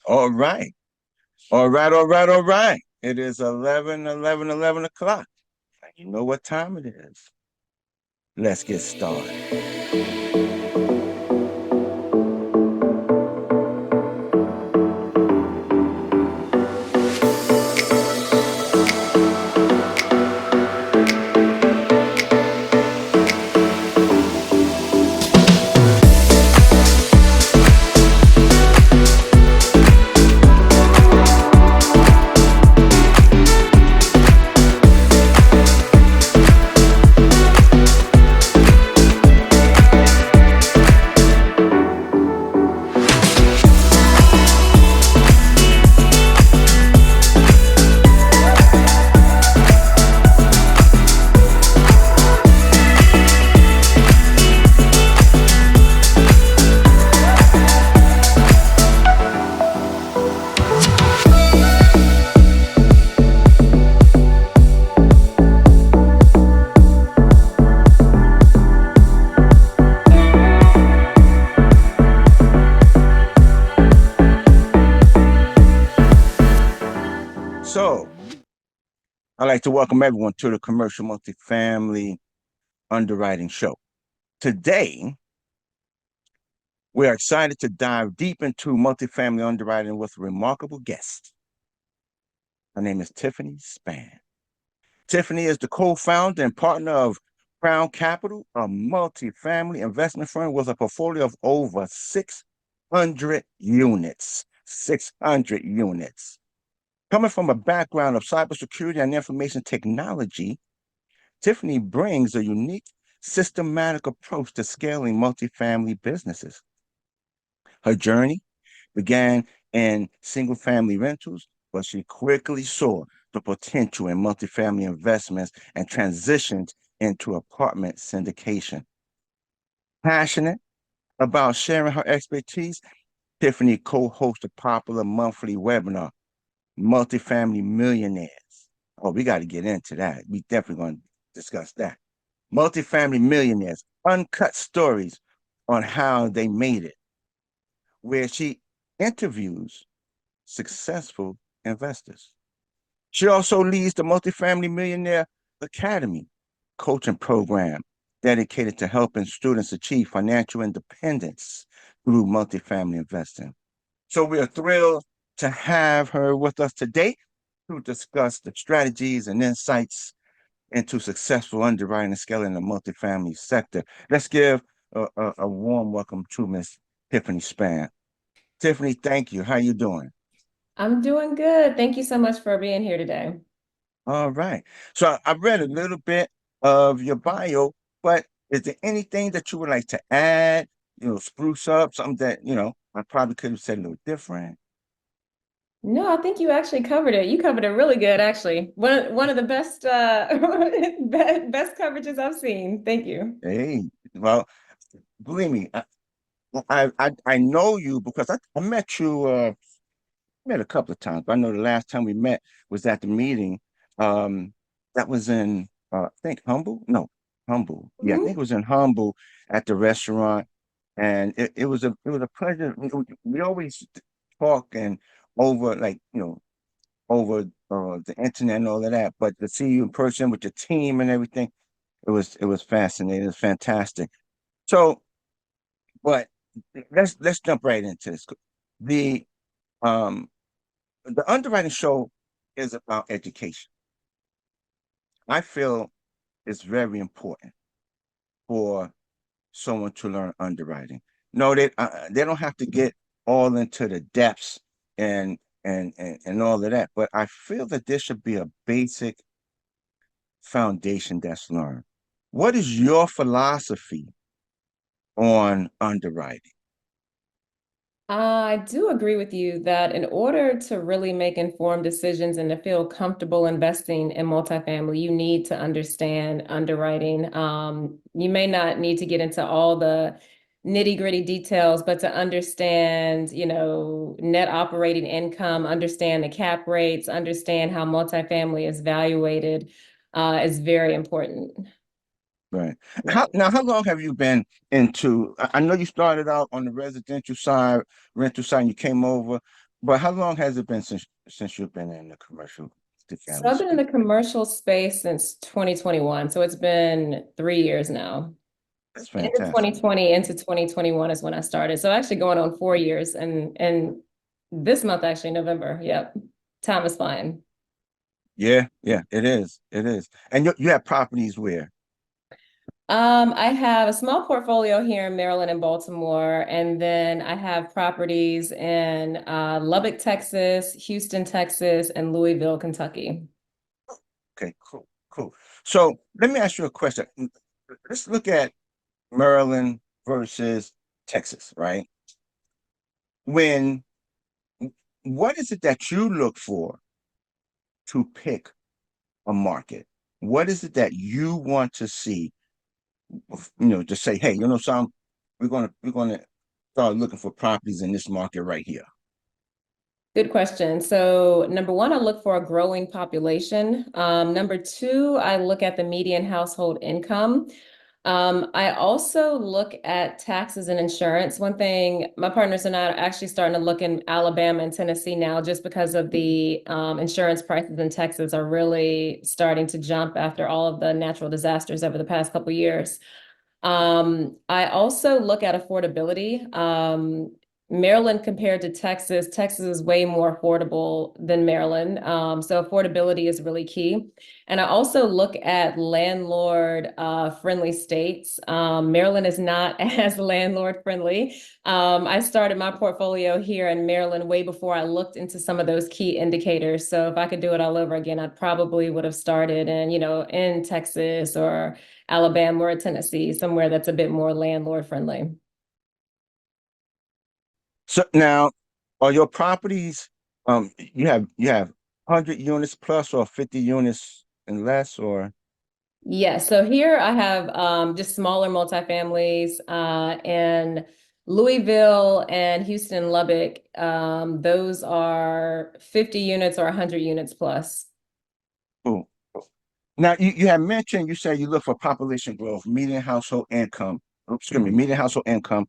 All right. All right. All right. All right. It is 11 o'clock. You know what time it is. Let's get started. So, I'd like to welcome everyone to the Commercial Multifamily Underwriting Show. Today, we are excited to dive deep into multifamily underwriting with a remarkable guest. Her name is Tiffany Spann. Tiffany is the co-founder and partner of Crown Capital, a multifamily investment firm with a portfolio of over 600 units. 600 units. Coming from a background of cybersecurity and information technology, Tiffany brings a unique, systematic approach to scaling multifamily businesses. Her journey began in single family rentals, but she quickly saw the potential in multifamily investments and transitioned into apartment syndication. Passionate about sharing her expertise, Tiffany co hosts a popular monthly webinar, Multifamily Millionaires. Oh, we got to get into that. We definitely going to discuss that. Multifamily Millionaires, uncut stories on how they made it, where she interviews successful investors. She also leads the Multifamily Millionaire Academy coaching program dedicated to helping students achieve financial independence through multifamily investing. So we are thrilled to have her with us today to discuss the strategies and insights into successful underwriting and scaling the multifamily sector. Let's give a warm welcome to Miss Tiffany Spann. Tiffany, thank you. How you doing? I'm doing good. Thank you so much for being here today. All right. So I read a little bit of your bio, but is there anything that you would like to add, spruce up, something that, I probably could have said a little different? No, I think you actually covered it. You covered it really good, actually. One of the best best coverages I've seen. Thank you. Hey, well, believe me, I know you because I met you met a couple of times. But I know the last time we met was at the meeting. Um, that was in I think Humble. No, Humble. Yeah, I think it Mhm. was in Humble at the restaurant, and it was a pleasure. We always talk and over like over the internet and all of that, but to see you in person with your team and everything, it was fascinating. It was fantastic. So, but let's jump right into this. The um the underwriting show is about education. I feel it's very important for someone to learn underwriting. No, they don't have to get all into the depths and all of that, but I feel that there should be a basic foundation that's learned. What is your philosophy on underwriting? I do agree with you that in order to really make informed decisions and to feel comfortable investing in multifamily, you need to understand underwriting. You may not need to get into all the nitty-gritty details, but to understand, net operating income, understand the cap rates, understand how multifamily is valuated, is very important. Right. How long have you been into? I know you started out on the residential side, rental side, and you came over. But how long has it been since you've been in the commercial So multifamily I've been in space? the commercial space since 2021. So it's been 3 years now. That's End of fantastic. 2020 into 2021 is when I started. So actually going on 4 years and this month, actually, November. Yep. Time is flying. Yeah, yeah, it is. It is. And you have properties where? I have a small portfolio here in Maryland and Baltimore, and then I have properties in Lubbock, Texas, Houston, Texas, and Louisville, Kentucky. Okay, cool, cool. So let me ask you a question. Let's look at Maryland versus Texas, right? When What is it that you look for to pick a market? What is it that you want to see? To say, hey, some we're gonna start looking for properties in this market right here. Good question. So, number one, I look for a growing population. Number two, I look at the median household income. I also look at taxes and insurance. One thing, my partners and I are actually starting to look in Alabama and Tennessee now, just because of the insurance prices in Texas are really starting to jump after all of the natural disasters over the past couple of years. I also look at affordability. Maryland compared to Texas, Texas is way more affordable than Maryland. So affordability is really key. And I also look at landlord friendly states. Maryland is not as landlord friendly. I started my portfolio here in Maryland way before I looked into some of those key indicators. So if I could do it all over again, I probably would have started in Texas or Alabama or Tennessee, somewhere that's a bit more landlord friendly. So now, are your properties you have 100 units plus or 50 units and less or Yeah, so here I have just smaller multifamilies in Louisville and Houston and Lubbock. Those are 50 units or 100 units plus. oh. Now you have mentioned you say you look for population growth, median household income. Excuse me, median household income.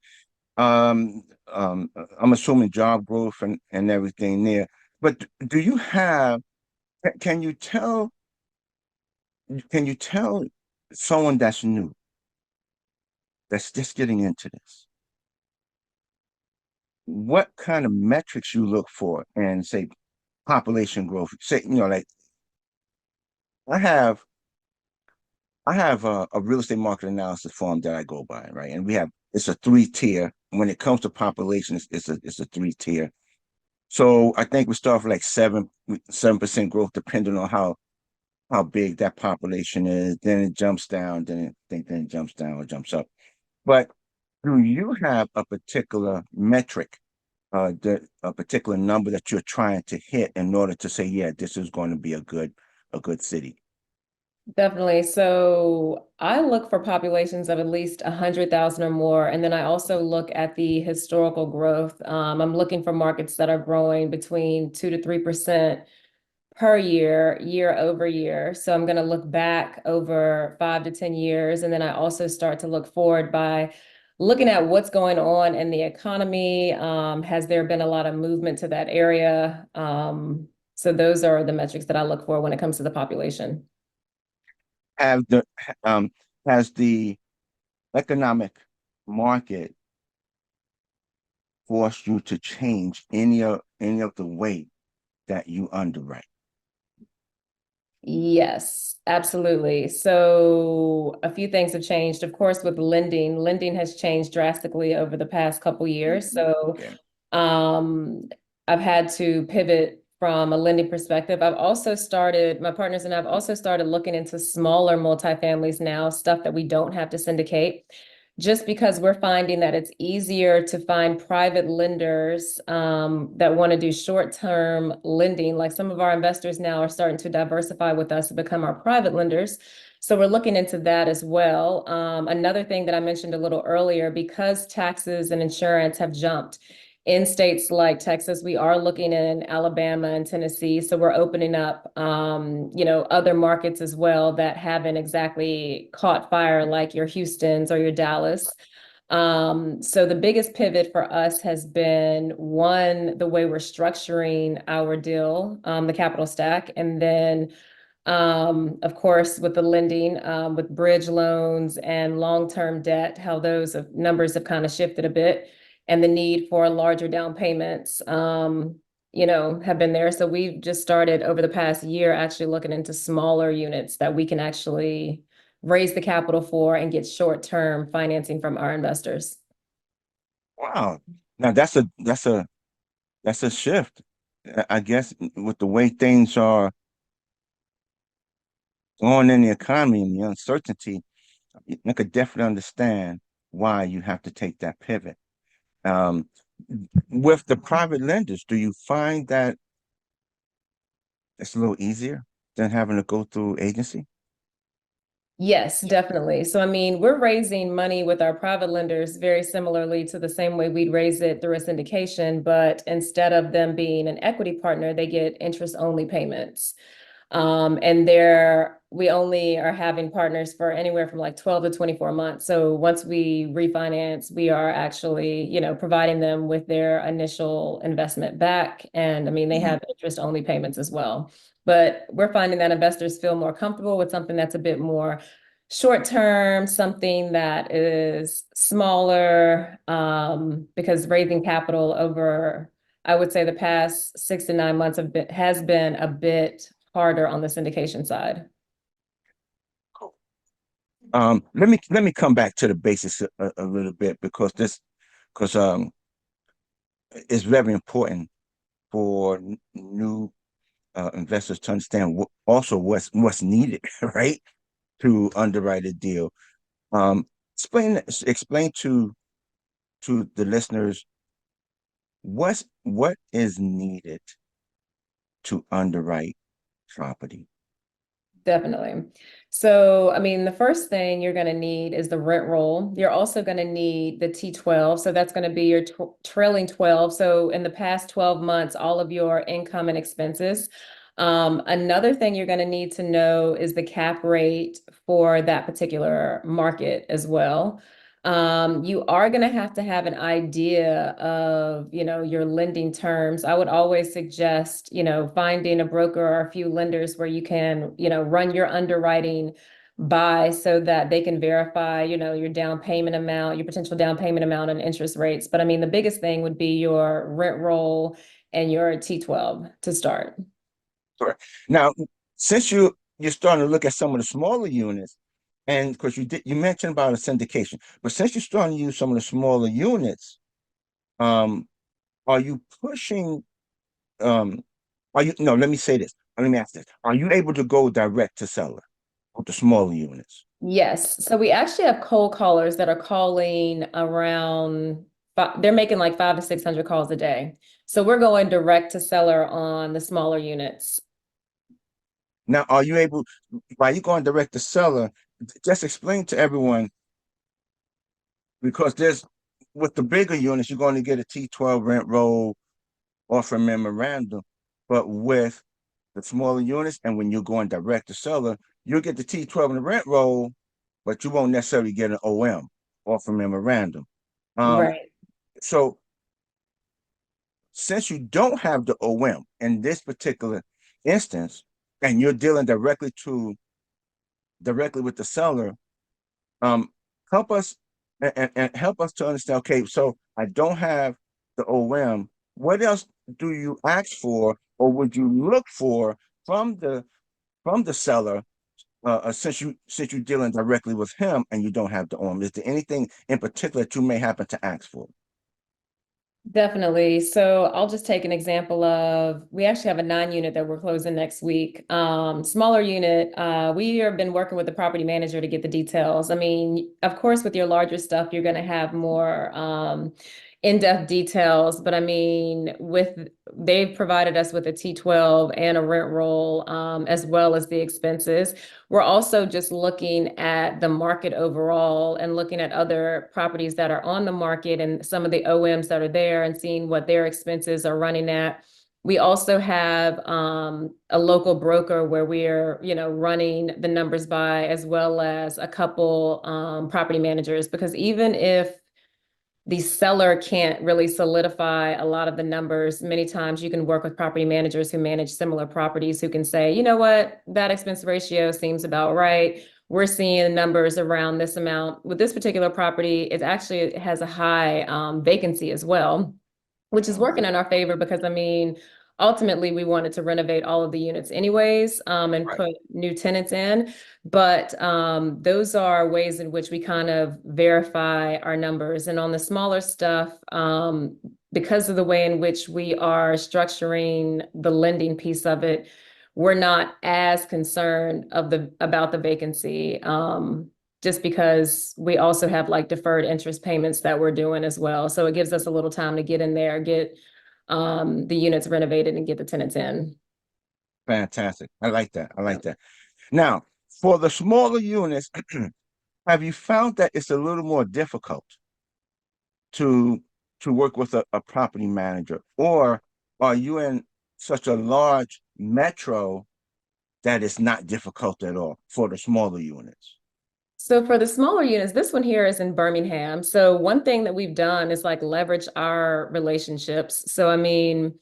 I'm assuming job growth and everything there. But do you have can you tell someone that's new, that's just getting into this, what kind of metrics you look for and say population growth? Say, like I have I have a real estate market analysis firm that I go by, right? And it's a three tier. When it comes to population, it's a three tier. So I think we start with like 7% growth, depending on how big that population is. Then it jumps down. Then it jumps down or jumps up. But do you have a particular metric, a particular number that you're trying to hit in order to say, yeah, this is going to be a good city? Definitely. So I look for populations of at least 100,000 or more. And then I also look at the historical growth. I'm looking for markets that are growing between 2 to 3% per year, year over year. So I'm going to look back over 5 to 10 years. And then I also start to look forward by looking at what's going on in the economy. Has there been a lot of movement to that area? So those are the metrics that I look for when it comes to the population. Have the has the economic market forced you to change any of the way that you underwrite? Yes, absolutely. So a few things have changed. Of course, with lending, lending has changed drastically over the past couple years. So Yeah. um, I've had to pivot from a lending perspective. My partners and I've also started looking into smaller multifamilies now, stuff that we don't have to syndicate, just because we're finding that it's easier to find private lenders that want to do short-term lending. Like some of our investors now are starting to diversify with us to become our private lenders. So we're looking into that as well. Another thing that I mentioned a little earlier, because taxes and insurance have jumped in states like Texas, we are looking in Alabama and Tennessee. So we're opening up, other markets as well that haven't exactly caught fire like your Houston's or your Dallas. So the biggest pivot for us has been one, the way we're structuring our deal, the capital stack, and then of course, with the lending, with bridge loans and long-term debt, how those numbers have kind of shifted a bit, and the need for larger down payments, have been there. So we've just started over the past year actually looking into smaller units that we can actually raise the capital for and get short-term financing from our investors. Wow. Now that's a shift. I guess with the way things are going in the economy and the uncertainty, I could definitely understand why you have to take that pivot. Um, with the private lenders, do you find that it's a little easier than having to go through agency? Yes, definitely. So, I mean, we're raising money with our private lenders very similarly to the same way we'd raise it through a syndication, but instead of them being an equity partner, they get interest only payments. And we only are having partners for anywhere from like 12 to 24 months. So once we refinance, we are actually, providing them with their initial investment back. And I mean, they Mhm. have interest only payments as well. But we're finding that investors feel more comfortable with something that's a bit more short term, something that is smaller, because raising capital over, I would say, the past 6 to 9 months has been a bit harder on the syndication side. Let me come back to the basics a little bit because it's very important for new investors to understand also what's needed, right, to underwrite a deal. Um, explain to the listeners what is needed to underwrite property. Definitely. So, I mean, the first thing you're going to need is the rent roll. You're also going to need the T12. So that's going to be your trailing 12. So in the past 12 months, all of your income and expenses. Another thing you're going to need to know is the cap rate for that particular market as well. You are going to have an idea of, your lending terms. I would always suggest, finding a broker or a few lenders where you can, run your underwriting by so that they can verify, your down payment amount, your potential down payment amount and interest rates. But I mean, the biggest thing would be your rent roll and your T12 to start. Correct. Now, since you're starting to look at some of the smaller units, and because you mentioned about a syndication, but since you're starting to use some of the smaller units, um, are you pushing um are you no, let me say this. Let me ask this. Are you able to go direct to seller with the smaller units? Yes. So we actually have cold callers that are calling around, they're making like 500 to 600 calls a day. So we're going direct to seller on the smaller units. Now, are you able, while you going direct to seller, just explain to everyone because there's with the bigger units, you're going to get a T12 rent roll off a memorandum, but with the smaller units, and when you're going direct to seller, you'll get the T12 and the rent roll, but you won't necessarily get an OM off a memorandum. Um, Right. so since you don't have the OM in this particular instance, and you're dealing directly with the seller, um, help us and help us to understand. Okay, so I don't have the OM. What else do you ask for, or would you look for from the seller? Since you're dealing directly with him and you don't have the OM, is there anything in particular that you may happen to ask for? Definitely. So I'll just take an example of, we actually have a 9 unit that we're closing next week. Smaller unit. We have been working with the property manager to get the details. I mean, of course, with your larger stuff, you're going to have more in-depth details. But I mean, they've provided us with a T12 and a rent roll, as well as the expenses. We're also just looking at the market overall and looking at other properties that are on the market and some of the OMs that are there and seeing what their expenses are running at. We also have a local broker where we're, running the numbers by, as well as a couple property managers, because even if the seller can't really solidify a lot of the numbers. Many times you can work with property managers who manage similar properties who can say, you know what, that expense ratio seems about right. We're seeing numbers around this amount. With this particular property, it has a high vacancy as well, which is Mhm. working in our favor because I mean, ultimately we wanted to renovate all of the units anyways, and Right. put new tenants in. But those are ways in which we kind of verify our numbers. And on the smaller stuff, because of the way in which we are structuring the lending piece of it, we're not as concerned about the vacancy. Just because we also have like deferred interest payments that we're doing as well. So it gives us a little time to get in there, get the units renovated and get the tenants in. Fantastic. I like that. I Yeah. like that. Now, for the smaller units, have you found that it's a little more difficult to work with a property manager, or are you in such a large metro that it's not difficult at all for the smaller units? So for the smaller units, this one here is in Birmingham. So one thing that we've done is like leverage our relationships. So I mean,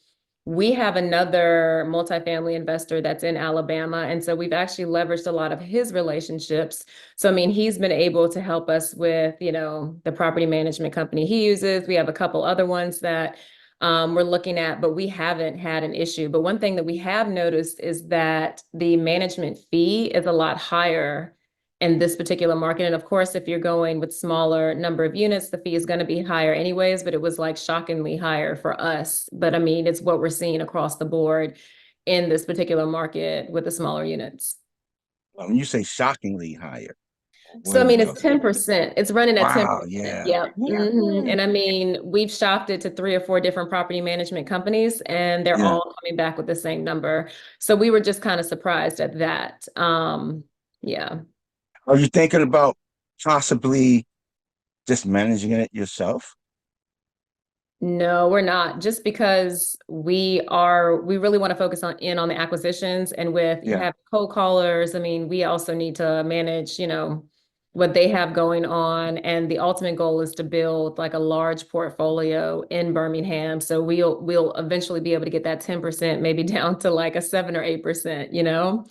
we have another multifamily investor that's in Alabama. And so we've actually leveraged a lot of his relationships. So I mean, he's been able to help us with, the property management company he uses. We have a couple other ones that we're looking at, but we haven't had an issue. But one thing that we have noticed is that the management fee is a lot higher in this particular market. And of course, if you're going with smaller number of units, the fee is going to be higher anyways, but it was like shockingly higher for us. But I mean, it's what we're seeing across the board in this particular market with the smaller units. You say shockingly higher. What So I are we mean, it's talking about? 10%. It's running at Wow, 10%. yeah. Yep. Yeah. And I mean, we've shopped it to 3 or 4 different property management companies, and they're Yeah. all coming back with the same number. So we were just kind of surprised at that. Yeah. Are you thinking about possibly just managing it yourself? No, we're not. Just because we really want to focus on the acquisitions, and with you Yeah. have cold callers. I mean, we also need to manage, what they have going on. And the ultimate goal is to build like a large portfolio in Birmingham. So we'll eventually be able to get that 10% maybe down to like a 7 or 8%, Yeah.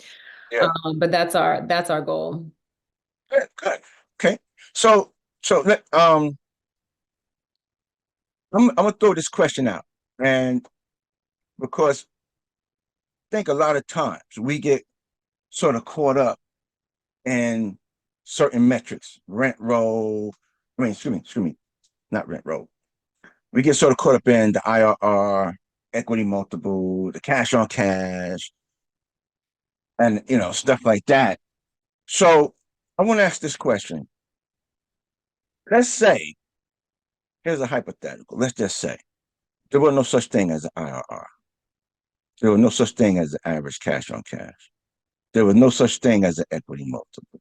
But that's our goal. Good, good. Okay. So I'm gonna throw this question out. And because I think a lot of times we get sort of caught up in certain metrics, rent roll. Excuse me, not rent roll. We get sort of caught up in the IRR, equity multiple, the cash on cash, and stuff like that. So I want to ask this question. Let's say, here's a hypothetical. Let's just say there was no such thing as an IRR. There was no such thing as an average cash on cash. There was no such thing as an equity multiple.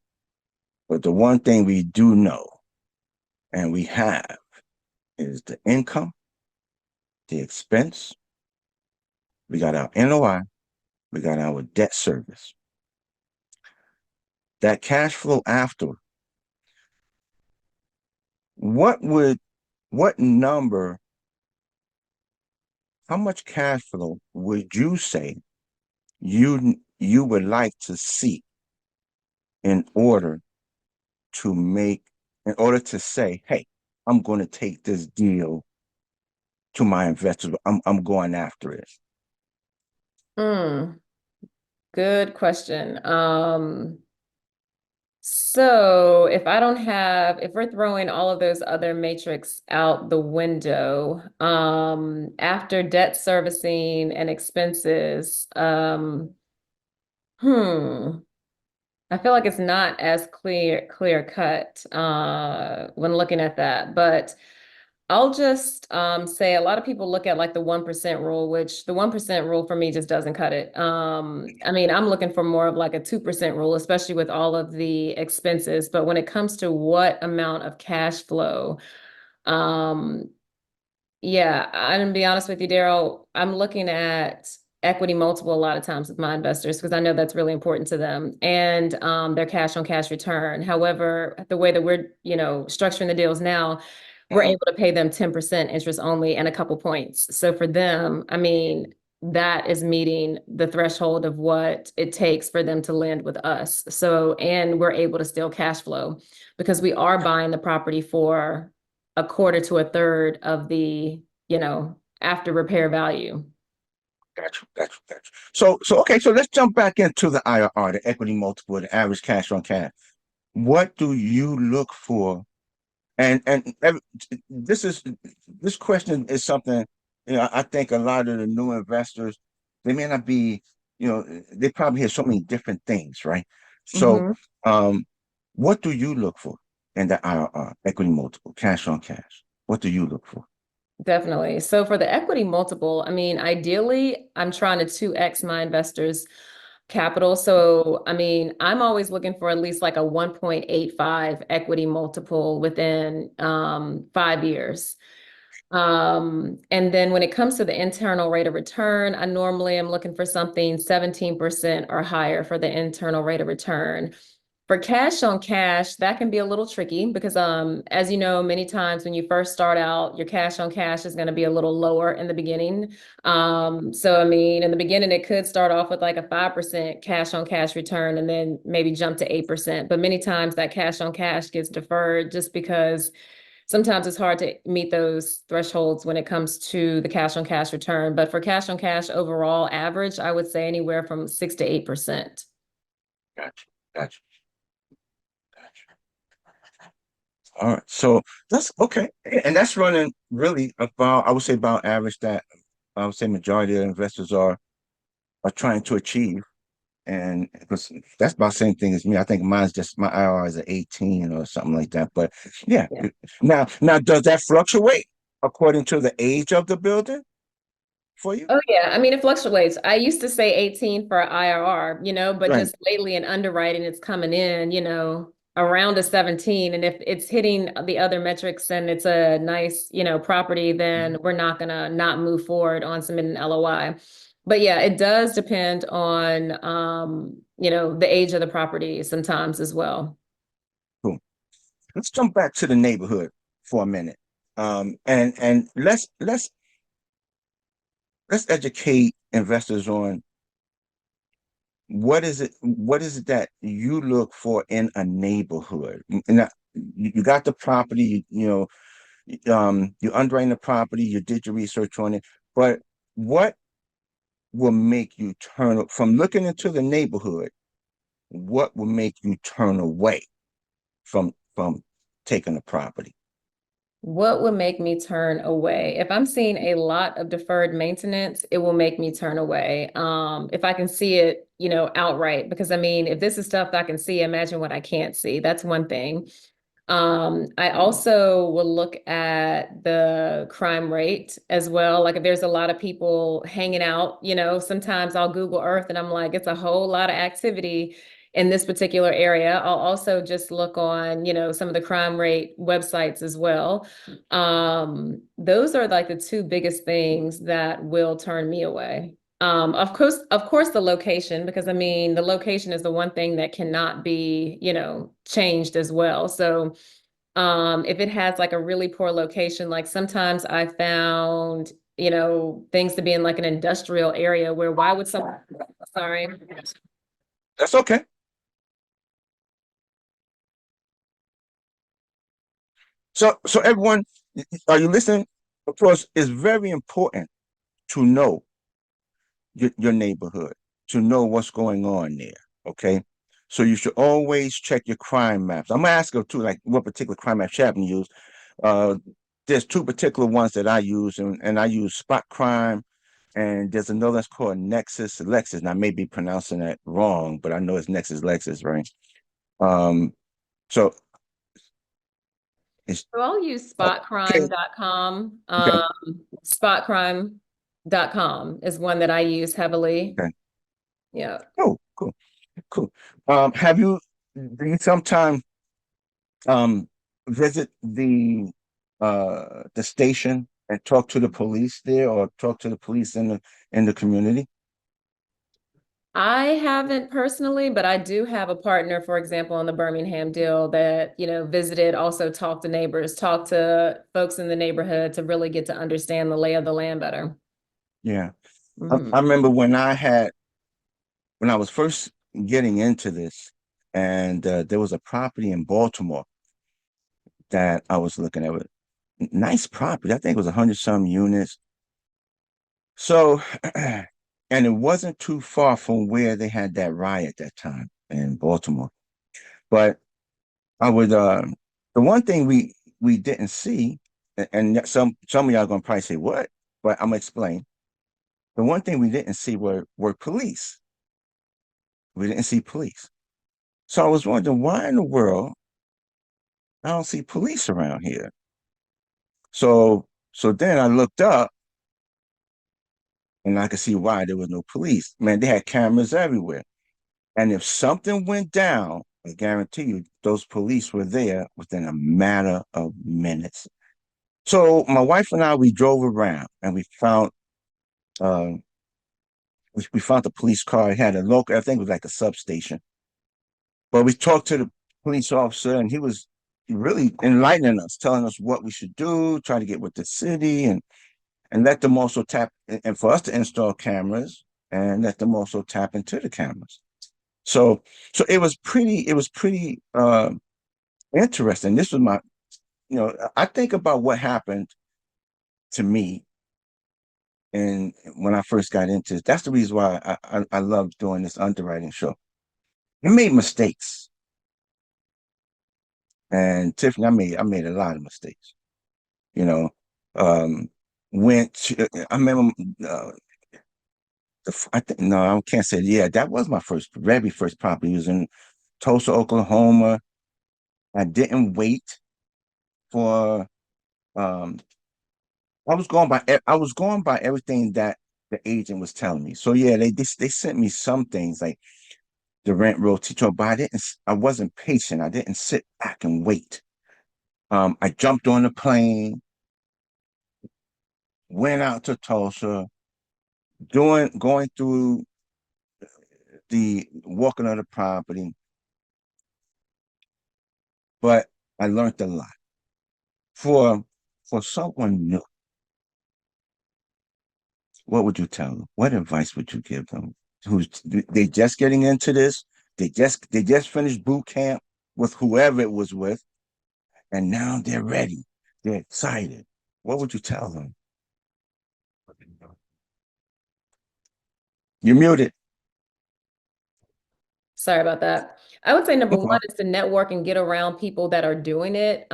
But the one thing we do know and we have is the income, the expense. We got our NOI, we got our debt service. That cash flow after, what would, what number, how much cash flow would you say you would like to see in order to make, in order to say, hey, I'm going to take this deal to my investors. I'm going after it. Mm, good question. So if we're throwing all of those other matrix out the window, after debt servicing and expenses, hmm, I feel like it's not as clear cut, when looking at that, but I'll just say a lot of people look at like the 1% rule, which the 1% rule for me just doesn't cut it. I mean, I'm looking for more of like a 2% rule, especially with all of the expenses. But when it comes to what amount of cash flow, um, yeah, I'm gonna be honest with you, Daryl. I'm looking at equity multiple a lot of times with my investors because I know that's really important to them, and their cash on cash return. However, the way that we're, structuring the deals now, we're able to pay them 10% interest only and a couple points. So for them, I mean, that is meeting the threshold of what it takes for them to lend with us. So, and we're able to still cash flow because we are buying the property for a quarter to a third of the, after repair value. Gotcha, gotcha, gotcha. So okay, so let's jump back into the IRR, the equity multiple, the average cash on cash. What do you look for? And this is this question is something, I think a lot of the new investors, they may not be, they probably hear so many different things, right? So, Mm-hmm. um, what do you look for in the IRR, equity multiple, cash on cash? What do you look for? Definitely. So for the equity multiple, I mean, ideally, I'm trying to 2x my investors' capital. So, I mean, I'm always looking for at least like a 1.85 equity multiple within 5 years. And then when it comes to the internal rate of return, I normally am looking for something 17% or higher for the internal rate of return. For cash on cash, that can be a little tricky because as you know, many times when you first start out, your cash on cash is going to be a little lower in the beginning. So I mean, in the beginning, it could start off with like a 5% cash on cash return and then maybe jump to 8%. But many times that cash on cash gets deferred just because sometimes it's hard to meet those thresholds when it comes to the cash on cash return. But for cash on cash overall average, I would say anywhere from 6 to 8%. Gotcha, gotcha, gotcha. All right, so that's okay, and that's running really about, I would say, about average that I would say majority of investors are trying to achieve. And because that's about the same thing as me. I think mine's just my IRR is at 18 or something like that. But yeah. Yeah. Now does that fluctuate according to the age of the building for you? Oh yeah, I mean it fluctuates. I used to say 18 for IRR, but Right. just lately in underwriting it's coming in, around a 17. And if it's hitting the other metrics and it's a nice, property, then we're not gonna not move forward on submitting an LOI. But yeah, it does depend on the age of the property sometimes as well. Cool. Let's jump back to the neighborhood for a minute. And let's educate investors on what is it that you look for in a neighborhood. And that, you got the property, you underwriting the property, you did your research on it, but what will make you from looking into the neighborhood, what will make you turn away from taking the property? What would make me turn away? If I'm seeing a lot of deferred maintenance, it will make me turn away. If I can see it, outright, because I mean, if this is stuff that I can see, imagine what I can't see. That's one thing. I also will look at the crime rate as well. Like if there's a lot of people hanging out, sometimes I'll Google Earth and I'm like, it's a whole lot of activity in this particular area. I'll also just look on, some of the crime rate websites as well. Those are like the two biggest things that will turn me away. Of course, the location, because I mean, the location is the one thing that cannot be, changed as well. So, if it has like a really poor location, like sometimes I found, things to be in like an industrial area where why would someone, sorry. That's okay. So everyone, are you listening? Of course, it's very important to know your neighborhood, to know what's going on there. Okay. So you should always check your crime maps. I'm gonna ask you too, like what particular crime maps you happen to use. Uh, there's two particular ones that I use, and I use Spot Crime, and there's another that's called Nexus Lexus. And I may be pronouncing that wrong, but I know it's Nexus Lexus, right? Um, so it's So I'll use okay, spotcrime.com. okay, Spotcrime.com is one that I use heavily. okay. Yeah. Cool, cool, cool. Do you sometimes um visit the station and talk to the police there or talk to the police in the community? I haven't personally, but I do have a partner, for example, on the Birmingham deal that, visited, also talked to neighbors, talked to folks in the neighborhood to really get to understand the lay of the land better. Yeah. I Mhm. remember when I was first getting into this, and there was a property in Baltimore that I was looking at. With nice property. I think it was 100 some units. So, and it wasn't too far from where they had that riot that time in Baltimore. But I would, the one thing we didn't see, and some of y'all gonna probably say what, but I'm gonna explain. The one thing we didn't see were police. We didn't see police. So I was wondering why in the world I don't see police around here. So then I looked up and I could see why there was no police. Man, they had cameras everywhere. And if something went down, I guarantee you those police were there within a matter of minutes. So my wife and I, we drove around and uh we found the police car. It had a local, I think it was like a substation. But we talked to the police officer and he was really enlightening us, telling us what we should do, try to get with the city and let them also tap and for us to install cameras and let them also tap into the cameras. So so it was pretty interesting. This was my I think about what happened to me and when I first got into it. That's the reason why I love doing this underwriting show. I made mistakes. And Tiffany, I made a lot of mistakes. You know, um, I remember, I think, no, I can't say, yeah, that was my very first property. It was in Tulsa, Oklahoma. I didn't wait for, um, I was going by everything that the agent was telling me. So yeah, they sent me some things like the rent roll teacher, but I wasn't patient. I didn't sit back and wait. I jumped on the plane, went out to Tulsa, going through the walking on the property, but I learned a lot. For for someone new, what would you tell them? What advice would you give them? Who's they just getting into this? They just finished boot camp with whoever it was with, and now they're ready. They're excited. What would you tell them? You're muted. Sorry about that. I would say number one Okay. is to network and get around people that are doing it,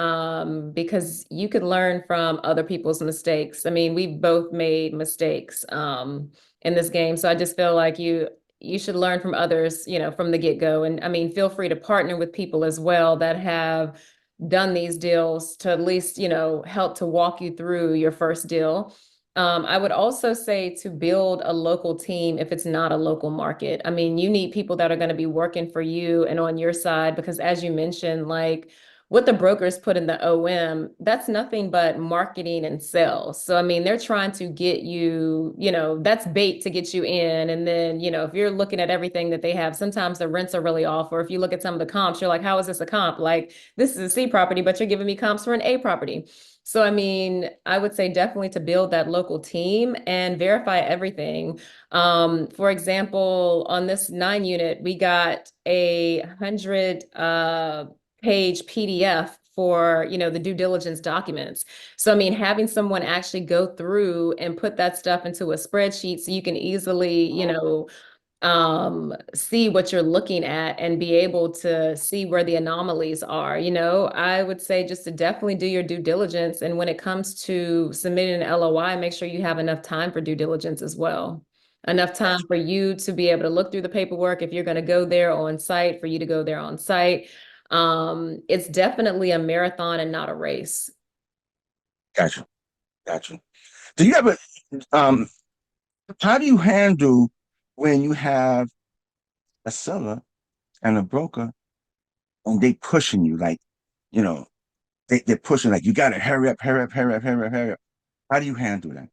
because you could learn from other people's mistakes. I mean, we've both made mistakes in this game, so I just feel like you should learn from others, from the get-go. And I mean, feel free to partner with people as well that have done these deals to at least, help to walk you through your first deal. I would also say to build a local team if it's not a local market. I mean, you need people that are going to be working for you and on your side because, as you mentioned, like what the brokers put in the OM, that's nothing but marketing and sales. So, I mean, they're trying to get you, that's bait to get you in. And then, if you're looking at everything that they have, sometimes the rents are really off. Or if you look at some of the comps, you're like, how is this a comp? Like, this is a C property, but you're giving me comps for an A property. So, I mean, I would say definitely to build that local team and verify everything. For example, on this 9 unit, we got a 100 page PDF for, the due diligence documents. So, I mean, having someone actually go through and put that stuff into a spreadsheet so you can easily, see what you're looking at and be able to see where the anomalies are. I would say just to definitely do your due diligence. And when it comes to submitting an LOI, make sure you have enough time for due diligence as well. Enough time for you to be able to look through the paperwork. If you're going to go there on site, for you to go there on site. It's definitely a marathon and not a race. Gotcha. Gotcha. Do you ever um how do you handle when you have a seller and a broker and they pushing you like, you know, they're pushing like you gotta hurry up, hurry up, hurry up, hurry up, hurry up. How do you handle that?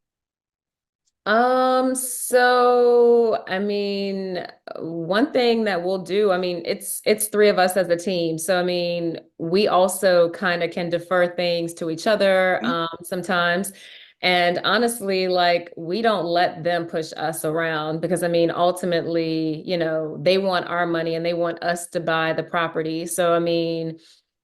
So I mean, one thing that we'll do, I mean, it's three of us as a team. So I mean, we also kind of can defer things to each other Mhm. sometimes. And honestly, like we don't let them push us around because I mean, ultimately, they want our money and they want us to buy the property. So I mean,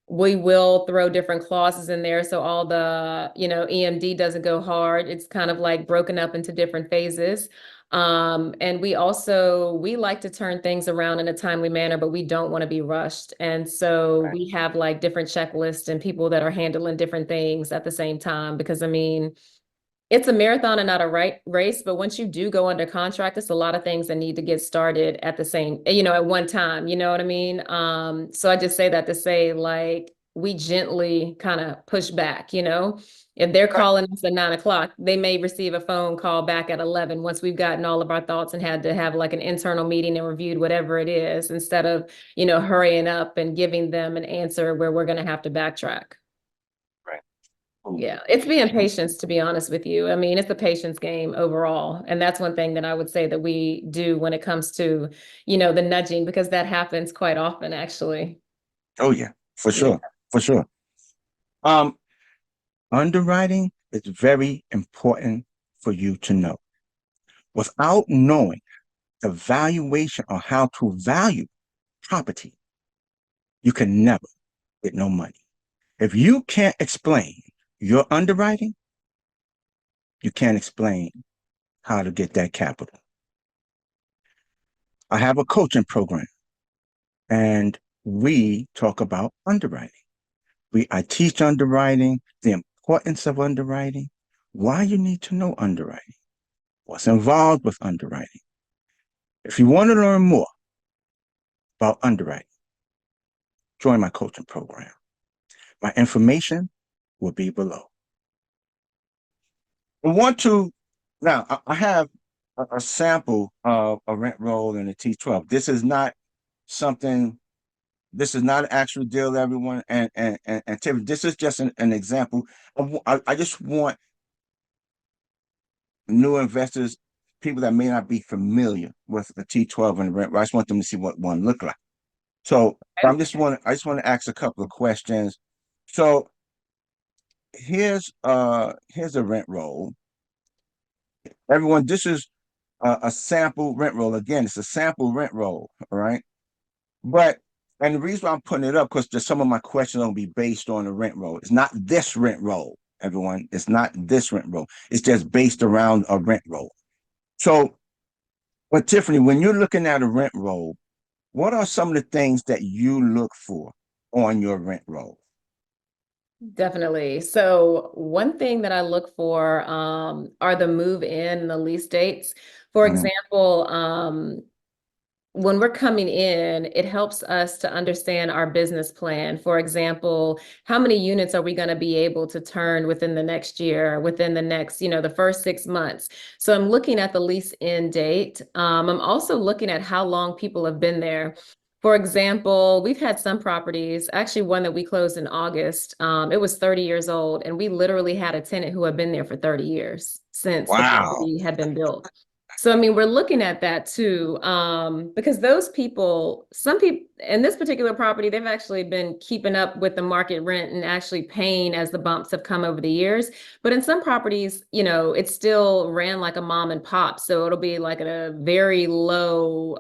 we will throw different clauses in there so all the EMD doesn't go hard. It's kind of like broken up into different phases. And we like to turn things around in a timely manner, but we don't want to be rushed. And so Right. we have like different checklists and people that are handling different things at the same time because I mean it's a marathon and not a race, but once you do go under contract, it's a lot of things that need to get started at the same, at one time, you know what I mean? So I just say that to say like we gently kind of push back, If they're Right. calling us at 9 o'clock, they may receive a phone call back at 11 once we've gotten all of our thoughts and had to have like an internal meeting and reviewed whatever it is instead of, hurrying up and giving them an answer where we're going to have to backtrack. Right. Cool. Yeah, it's being patience, to be honest with you. I mean, it's a patience game overall. And that's one thing that I would say that we do when it comes to, the nudging, because that happens quite often, actually. Oh yeah, for Yeah, sure. For sure. Um, Underwriting is very important for you to know. Without knowing the valuation or how to value property, you can never get no money. If you can't explain your underwriting, you can't explain how to get that capital. I have a coaching program and we talk about underwriting. I teach underwriting, the importance of underwriting, why you need to know underwriting, what's involved with underwriting. If you want to learn more about underwriting, join my coaching program. My information will be below. I want to now. I have a sample of a rent roll in the T12. This is not something. This is not an actual deal, everyone. And Tiffany, this is just an example. I just want new investors, people that may not be familiar with the T12 and the rent roll. I just want them to see what one look like. So I just want to ask a couple of questions. So here's a rent roll. Everyone, this is a sample rent roll. Again, it's a sample rent roll, all right? But and the reason why I'm putting it up because just some of my questions will be based on the rent roll. It's not this rent roll, everyone. It's not this rent roll. It's just based around a rent roll. So, but Tiffany, when you're looking at a rent roll, what are some of the things that you look for on your rent roll? definitely. So one thing that I look for are the move in and the lease dates. For Mhm. example, when we're coming in, it helps us to understand our business plan. For example, how many units are we going to be able to turn within the next year, within the next, the first 6 months? So I'm looking at the lease end date. I'm also looking at how long people have been there. For example, we've had some properties, actually one that we closed in August. It was 30 years old, and we literally had a tenant who had been there for 30 years since the Wow. property had been built. So, I mean, we're looking at that too, because those people, some people in this particular property, they've actually been keeping up with the market rent and actually paying as the bumps have come over the years. But in some properties, it still ran like a mom and pop. So it'll be like at a very low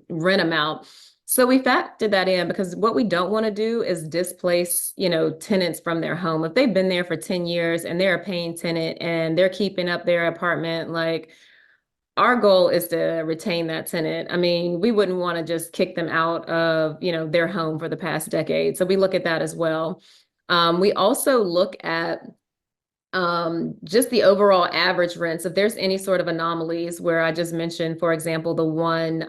rent amount. So we factored that in because what we don't want to do is displace, tenants from their home. If they've been there for 10 years and they're a paying tenant and they're keeping up their apartment, like our goal is to retain that tenant. I mean, we wouldn't want to just kick them out of, their home for the past decade. So we look at that as well. We also look at just the overall average rents. If there's any sort of anomalies where I just mentioned, for example, the one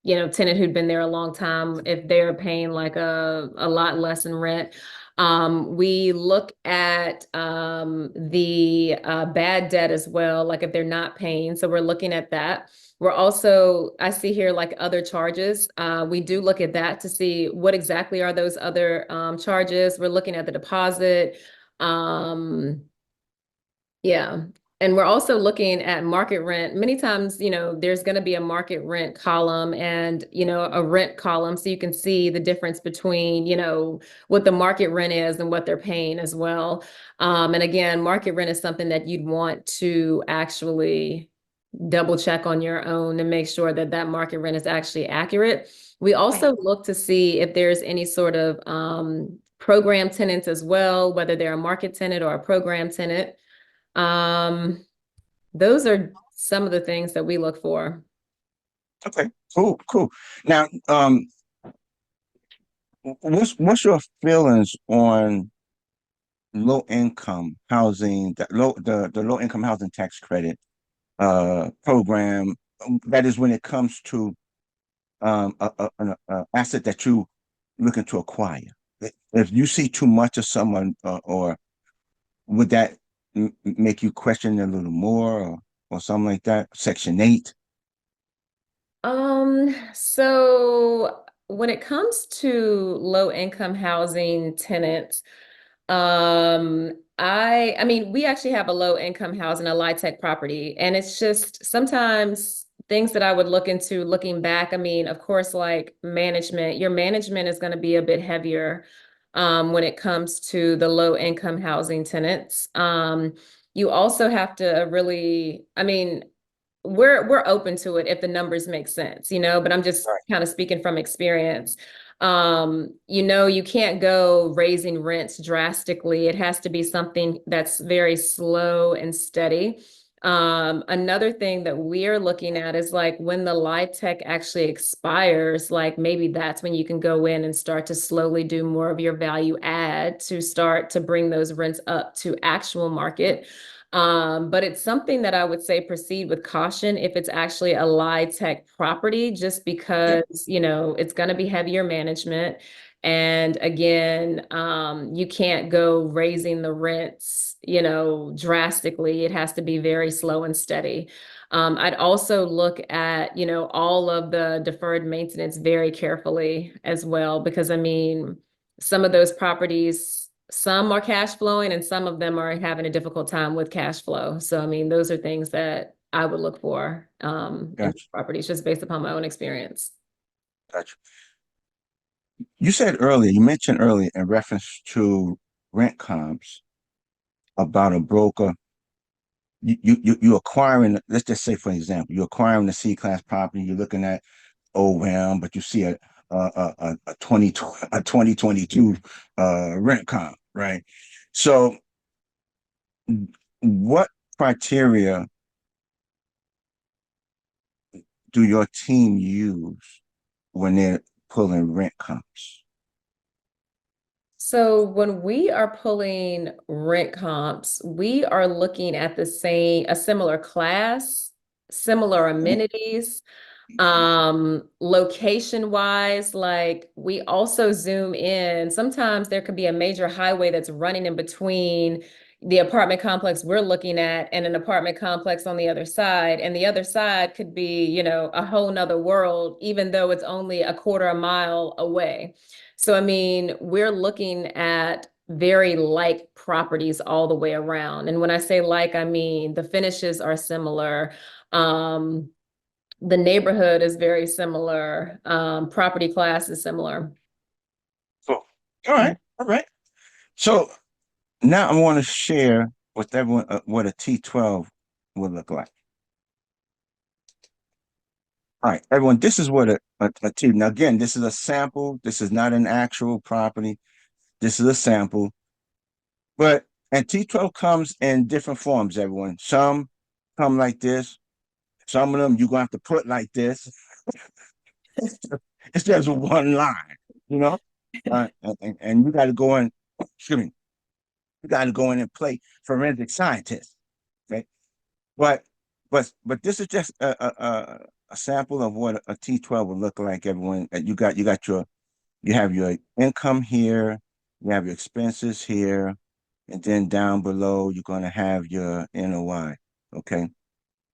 tenant who'd been there a long time, if they're paying like a lot less in rent. We look at the bad debt as well, like if they're not paying. So we're looking at that. We're also, I see here like other charges. We do look at that to see what exactly are those other charges. We're looking at the deposit. Um, yeah. And we're also looking at market rent. Many times, there's going to be a market rent column and, a rent column. So you can see the difference between, what the market rent is and what they're paying as well. And again, market rent is something that you'd want to actually double check on your own and make sure that that market rent is actually accurate. We also look to see if there's any sort of program tenants as well, whether they're a market tenant or a program tenant. Um, those are some of the things that we look for. Okay, cool, cool. Now, what's your feelings on low income housing, the low income housing tax credit program? That is when it comes to an asset that you looking to acquire. If you see too much of someone, or would that make you question a little more, or something like that? Section 8. So when it comes to low income housing tenants, I mean, we actually have a low income housing, a LIHTC property, and it's just sometimes things that I would look into looking back. I mean, of course, like management, your management is going to be a bit heavier when it comes to the low income housing tenants. You also have to really, I mean, we're open to it if the numbers make sense, but I'm just Right. kind of speaking from experience. You can't go raising rents drastically. It has to be something that's very slow and steady. Another thing that we're looking at is like when the LIHTC actually expires, like maybe that's when you can go in and start to slowly do more of your value add to start to bring those rents up to actual market. But it's something that I would say proceed with caution if it's actually a LIHTC property, just Yeah. because, it's going to be heavier management. And again, you can't go raising the rents, drastically. It has to be very slow and steady. I'd also look at, all of the deferred maintenance very carefully as well, because I mean, some of those properties, some are cash flowing and some of them are having a difficult time with cash flow. So, I mean, those are things that I would look for in Gotcha. properties just based upon my own experience. Gotcha. You mentioned earlier in reference to rent comps about a broker. You acquiring, let's just say, for example, you're acquiring a C-class property, you're looking at OWAM, but you see a 2022 rent comp, right? So what criteria do your team use when they're pulling rent comps? So when we are pulling rent comps, we are looking at a similar class, similar amenities, location wise, like we also zoom in. Sometimes there could be a major highway that's running in between the apartment complex we're looking at and an apartment complex on the other side. And the other side could be, a whole nother world, even though it's only a quarter a mile away. So, I mean, we're looking at very like properties all the way around. And when I say like, I mean the finishes are similar. Um, the neighborhood is very similar. Property class is similar. Cool. All right. All right. So now I want to share with everyone what a T12 would look like. All right, everyone, this is what a T. Now, again, this is a sample. This is not an actual property. This is a sample. But and T12 comes in different forms, everyone. Some come like this. Some of them you're gonna have to put like this. It's just one line, you know? And you got to go in, excuse me, you got to go in and play forensic scientist. Okay. But but this is just a sample of what a T12 would look like, everyone. You have your income here, you have your expenses here, and then down below you're going to have your NOI. Okay.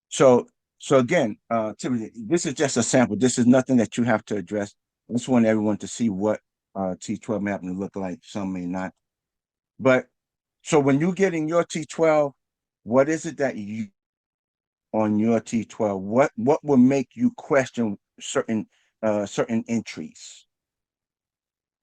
So so again, Tiffany, this is just a sample. This is nothing that you have to address. I just want everyone to see what T12 may happen to look like. Some may not. But so when you're getting your T12, what is it that you on your T12? What will make you question certain entries?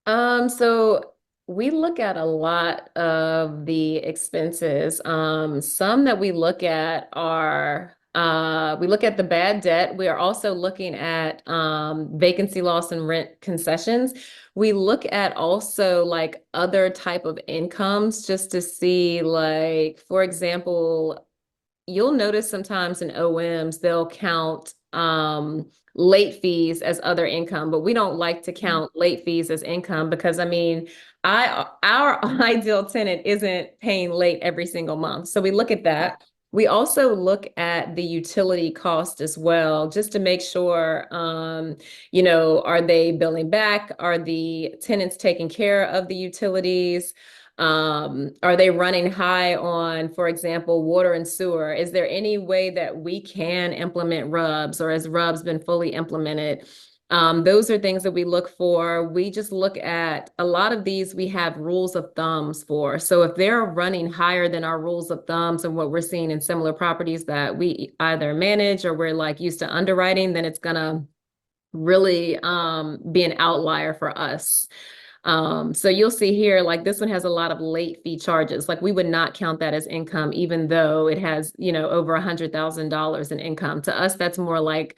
So we look at a lot of the expenses. Some that we look at are we look at the bad debt. We are also looking at vacancy loss and rent concessions. We look at also like other type of incomes just to see like, for example, you'll notice sometimes in OMs, they'll count late fees as other income, but we don't like to count late fees as income because I mean, our ideal tenant isn't paying late every single month. So we look at that. We also look at the utility cost as well, just to make sure, are they billing back? Are the tenants taking care of the utilities? Are they running high on, for example, water and sewer? Is there any way that we can implement RUBS, or has RUBS been fully implemented? Those are things that we look for. We just look at a lot of these, we have rules of thumbs for. So if they're running higher than our rules of thumbs and what we're seeing in similar properties that we either manage or we're like used to underwriting, then it's gonna really be an outlier for us. So you'll see here, like this one has a lot of late fee charges. Like we would not count that as income, even though it has, over $100,000 in income. To us, that's more like,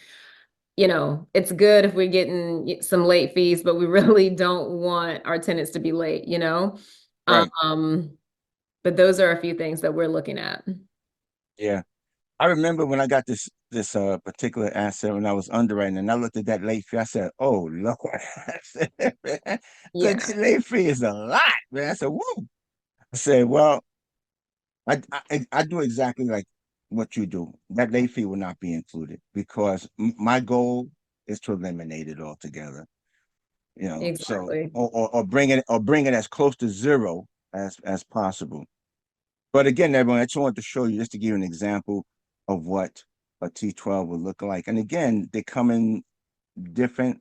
it's good if we're getting some late fees, but we really don't want our tenants to be late. Right. Um, but those are a few things that we're looking at. Yeah. I remember when I got this particular asset when I was underwriting, and I looked at that late fee. I said, "Oh Lord," I said, Yeah, that late fee is a lot, man. I said, "Woo." I said, "Well, I do exactly like what you do. That late fee will not be included because my goal is to eliminate it altogether. So exactly. or bring it as close to zero as possible. But again, everyone, I just wanted to show you just to give you an example of what a T12 would look like. And again, they come in different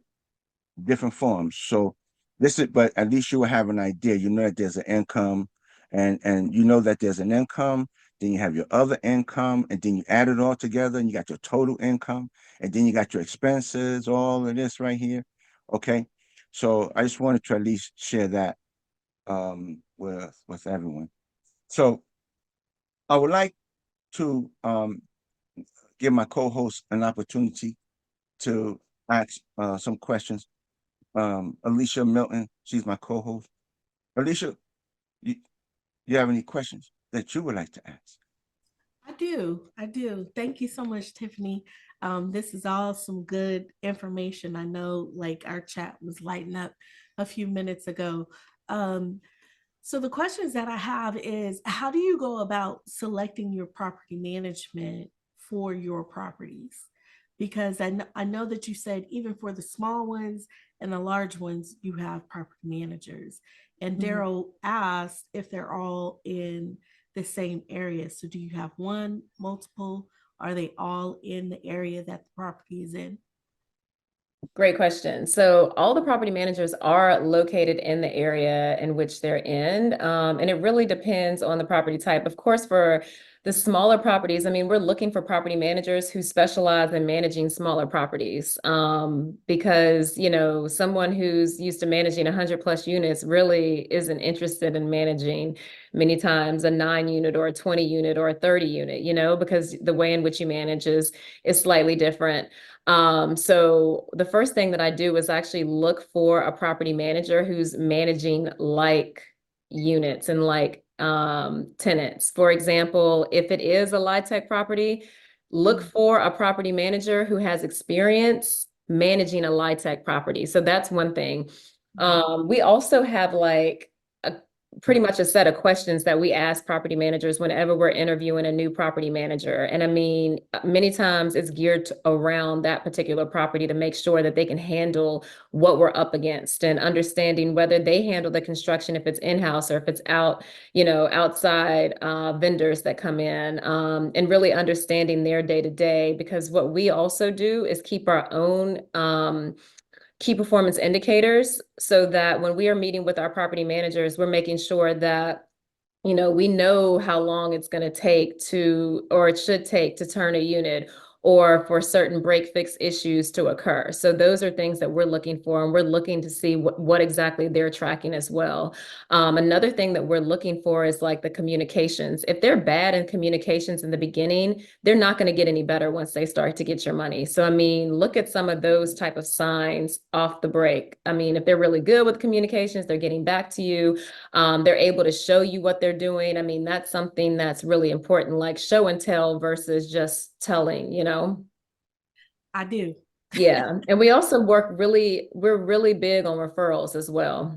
different forms. So but at least you will have an idea. You know that there's an income, and you know that there's an income. Then you have your other income, and then you add it all together, and you got your total income, and then you got your expenses. All of this right here. Okay, so I just wanted to at least share that with everyone. So I would like to give my co-host an opportunity to ask some questions. Alicia Milton, she's my co-host. Alicia, you, you have any questions that you would like to ask? I do. I do. Thank you so much, Tiffany. This is all some good information. I know, like, our chat was lighting up a few minutes ago. Um, so the questions that I have is, how do you go about selecting your property management for your properties? Because I know that you said even for the small ones and the large ones, you have property managers. And Mhm. Daryl asked if they're all in the same area. So do you have one, multiple? Are they all in the area that the property is in? Great question. So all the property managers are located in the area in which they're in. And it really depends on the property type. Of course, for the smaller properties, I mean, we're looking for property managers who specialize in managing smaller properties. Because, someone who's used to managing 100 plus units really isn't interested in managing many times a 9 unit or a 20 unit or a 30 unit, because the way in which you manage is slightly different. So the first thing that I do is actually look for a property manager who's managing like units and like tenants. For example, if it is a LIHTC property, look Mm. for a property manager who has experience managing a LIHTC property. So that's one thing. We also have like a pretty much a set of questions that we ask property managers whenever we're interviewing a new property manager. And I mean, many times it's geared around that particular property to make sure that they can handle what we're up against and understanding whether they handle the construction, if it's in-house or if it's outside vendors that come in, and really understanding their day to day. Because what we also do is keep our own key performance indicators so that when we are meeting with our property managers, we're making sure that We know how long it's going to take to, or it should take to turn a unit or for certain break fix issues to occur. So those are things that we're looking for, and we're looking to see what exactly they're tracking as well. Another thing that we're looking for is like the communications. If they're bad in communications in the beginning, they're not going to get any better once they start to get your money. So, I mean, look at some of those type of signs off the break. I mean, if they're really good with communications, they're getting back to you. They're able to show you what they're doing. I mean, that's something that's really important, like show and tell versus just telling. I do. Yeah. And we're really big on referrals as well.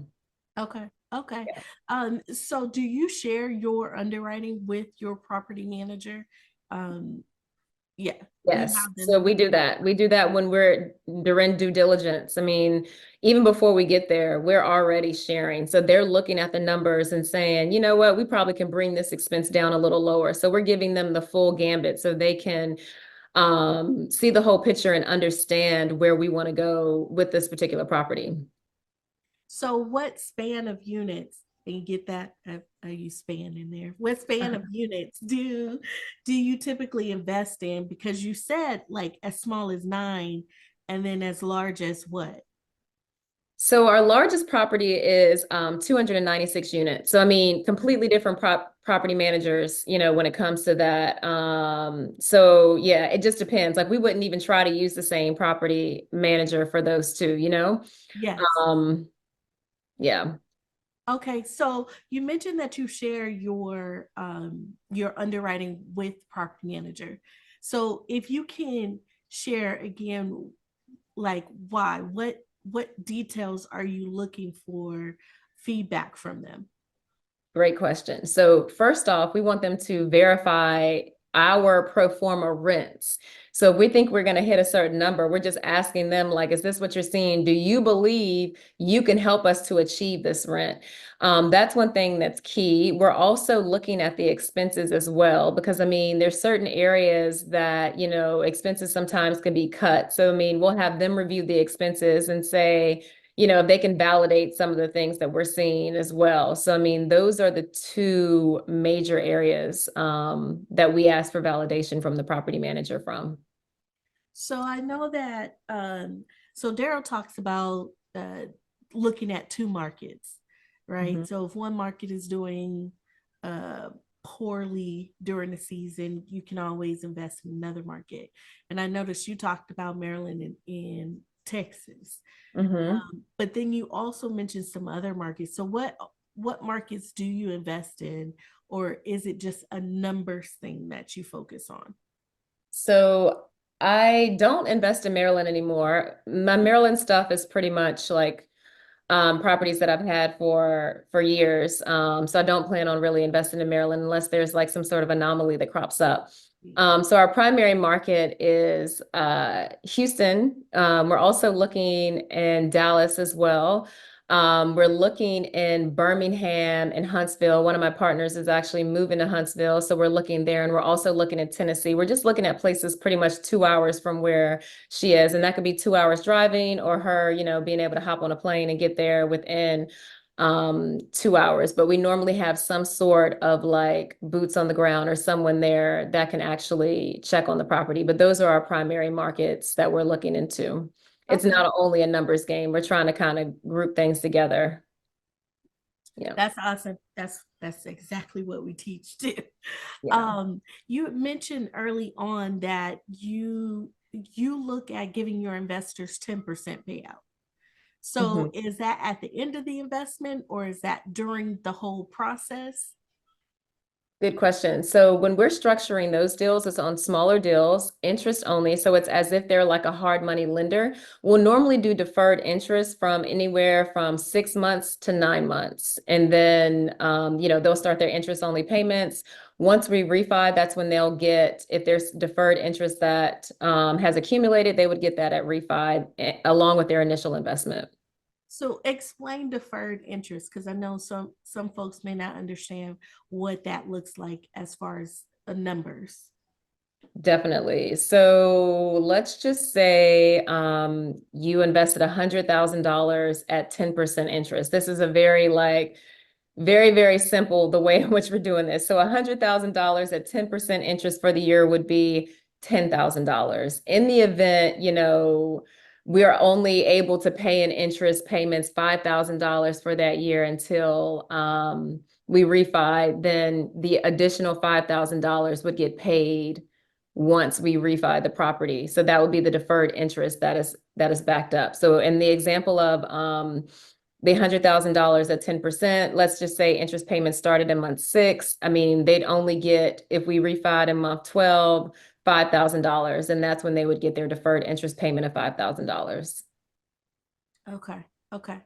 Okay. Okay. Yeah. So do you share your underwriting with your property manager? Um, yeah, you Yes. have So them. we do that. We do that when we're during due diligence. I mean, even before we get there, we're already sharing. So they're looking at the numbers and saying, you know what, we probably can bring this expense down a little lower. So we're giving them the full gambit so they can see the whole picture and understand where we want to go with this particular property. So what span of units, and you get that, I use span in there. What span of units do you typically invest in? Because you said like as small as 9 and then as large as what? So our largest property is 296 units. So I mean, completely different property managers, when it comes to that. So yeah, it just depends. Like we wouldn't even try to use the same property manager for those two. Yes. Um, yeah. Okay, so you mentioned that you share your underwriting with property manager. So if you can share again, like why, what details are you looking for feedback from them? Great question. So first off, we want them to verify our pro forma rents. So if we think we're going to hit a certain number, we're just asking them, like, is this what you're seeing? Do you believe you can help us to achieve this rent? That's one thing that's key. We're also looking at the expenses as well, because I mean, there's certain areas that, expenses sometimes can be cut. So, I mean, we'll have them review the expenses and say, if they can validate some of the things that we're seeing as well. So, I mean, those are the two major areas that we ask for validation from the property manager from. So I know that so Daryl talks about looking at two markets, right? Mhm. So if one market is doing uh poorly during the season, you can always invest in another market. And I noticed you talked about Maryland and in Texas. Mhm. But then you also mentioned some other markets. So what markets do you invest in, or is it just a numbers thing that you focus on? So I don't invest in Maryland anymore. My Maryland stuff is pretty much like properties that I've had for years. So I don't plan on really investing in Maryland unless there's like some sort of anomaly that crops up. So our primary market is Houston. We're also looking in Dallas as well. We're looking in Birmingham and Huntsville. One of my partners is actually moving to Huntsville, so we're looking there, and we're also looking at Tennessee. We're just looking at places pretty much 2 hours from where she is, and that could be 2 hours driving or her, being able to hop on a plane and get there within 2 hours. But we normally have some sort of like boots on the ground or someone there that can actually check on the property. But those are our primary markets that we're looking into. It's Okay. not only a numbers game. We're trying to kind of group things together. Yeah. That's awesome. That's exactly what we teach too. Yeah. You mentioned early on that you look at giving your investors 10% payout. So Mhm. is that at the end of the investment or is that during the whole process? Good question. So when we're structuring those deals, it's on smaller deals, interest only. So it's as if they're like a hard money lender. We'll normally do deferred interest from anywhere from 6 months to 9 months. And then, they'll start their interest only payments. Once we refi, that's when they'll get, if there's deferred interest that has accumulated, they would get that at refi along with their initial investment. So explain deferred interest because I know some folks may not understand what that looks like as far as the numbers. Definitely. So let's just say you invested $100,000 at 10% interest. This is a very like very, very simple the way in which we're doing this. So $100,000 at 10% interest for the year would be $10,000. In the event, we are only able to pay in interest payments $5,000 for that year until we refi, then the additional $5,000 would get paid once we refi the property. So that would be the deferred interest that is backed up. So in the example of the $100,000 at 10%, let's just say interest payments started in month 6. I mean, they'd only get, if we refied in month 12, $5,000, and that's when they would get their deferred interest payment of $5,000. Okay. Okay.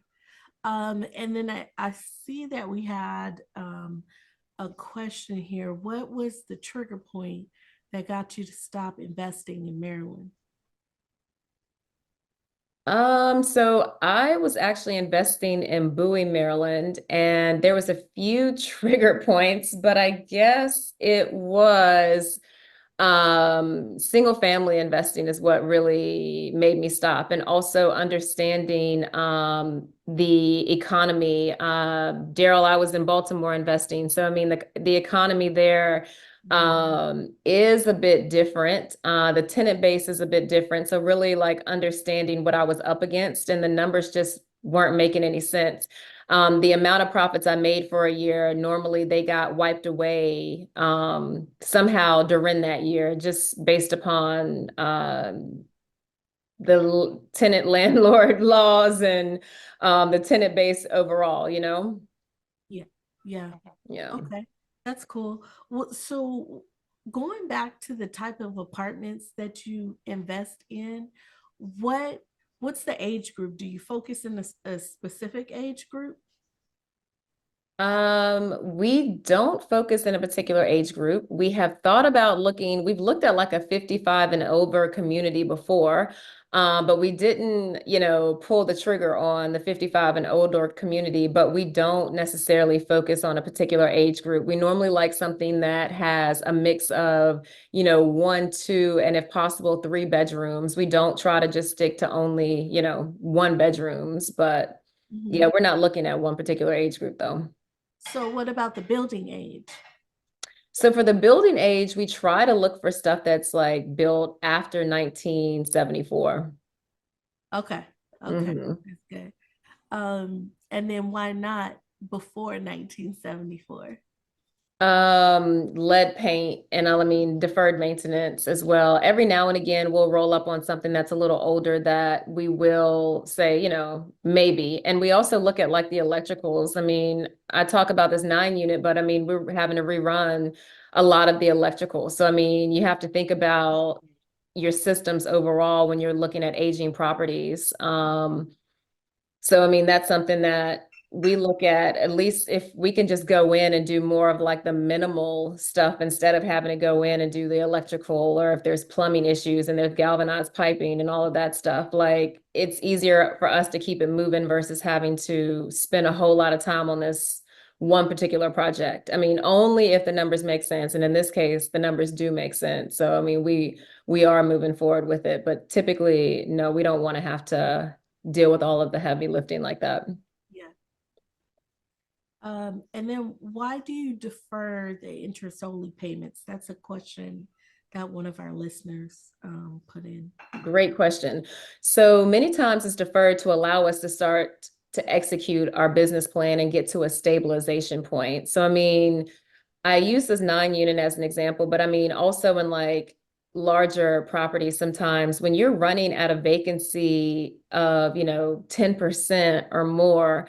And then I see that we had a question here. What was the trigger point that got you to stop investing in Maryland? So I was actually investing in Bowie, Maryland, and there was a few trigger points, but I guess it was single family investing is what really made me stop, and also understanding the economy. Daryl, I was in Baltimore investing, so I mean the economy there is a bit different. The tenant base is a bit different, so really like understanding what I was up against, and the numbers just weren't making any sense. The amount of profits I made for a year, normally they got wiped away somehow during that year, just based upon the tenant landlord laws and the tenant base overall. Yeah. Yeah. Yeah. Okay. That's cool. Well, so going back to the type of apartments that you invest in, what what's the age group? Do you focus in a specific age group? We don't focus in a particular age group. We have thought about we've looked at like a 55 and over community before, but we didn't, pull the trigger on the 55 and older community, but we don't necessarily focus on a particular age group. We normally like something that has a mix of, 1, 2, and if possible, 3 bedrooms. We don't try to just stick to only, 1 bedrooms, but yeah, Mhm. we're not looking at one particular age group though. So what about the building age? So for the building age, we try to look for stuff that's like built after 1974. Okay. Okay. Mhm. That's good. And then why not before 1974? Lead paint and I mean deferred maintenance as well. Every now and again, we'll roll up on something that's a little older that we will say, maybe. And we also look at like the electricals. I mean, I talk about this 9 unit, but I mean, we're having to rerun a lot of the electrical. So I mean, you have to think about your systems overall when you're looking at aging properties. So, I mean, that's something that we look at least if we can just go in and do more of like the minimal stuff instead of having to go in and do the electrical, or if there's plumbing issues and there's galvanized piping and all of that stuff. Like it's easier for us to keep it moving versus having to spend a whole lot of time on this one particular project. I mean, only if the numbers make sense. And in this case, the numbers do make sense. So, I mean, we are moving forward with it, but typically, no, we don't want to have to deal with all of the heavy lifting like that. Yeah. And then why do you defer the interest only payments? That's a question that one of our listeners put in. Great question. So many times it's deferred to allow us to start to execute our business plan and get to a stabilization point. So, I mean, I use this 9 unit as an example, but I mean, also in like larger properties, sometimes when you're running at a vacancy of, 10% or more,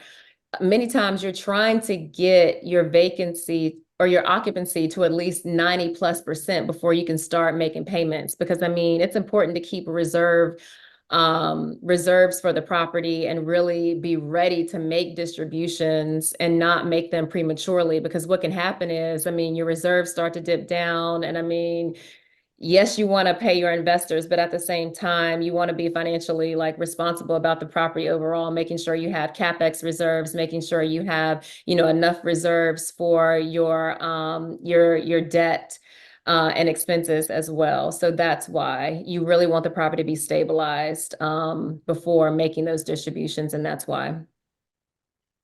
many times you're trying to get your vacancy or your occupancy to at least 90+% before you can start making payments. Because I mean, it's important to keep reserves for the property and really be ready to make distributions and not make them prematurely. Because what can happen is, I mean, your reserves start to dip down, and I mean, yes, you want to pay your investors, but at the same time, you want to be financially like responsible about the property overall, making sure you have CapEx reserves, making sure you have, enough reserves for your debt and expenses as well. So that's why you really want the property to be stabilized before making those distributions, and that's why.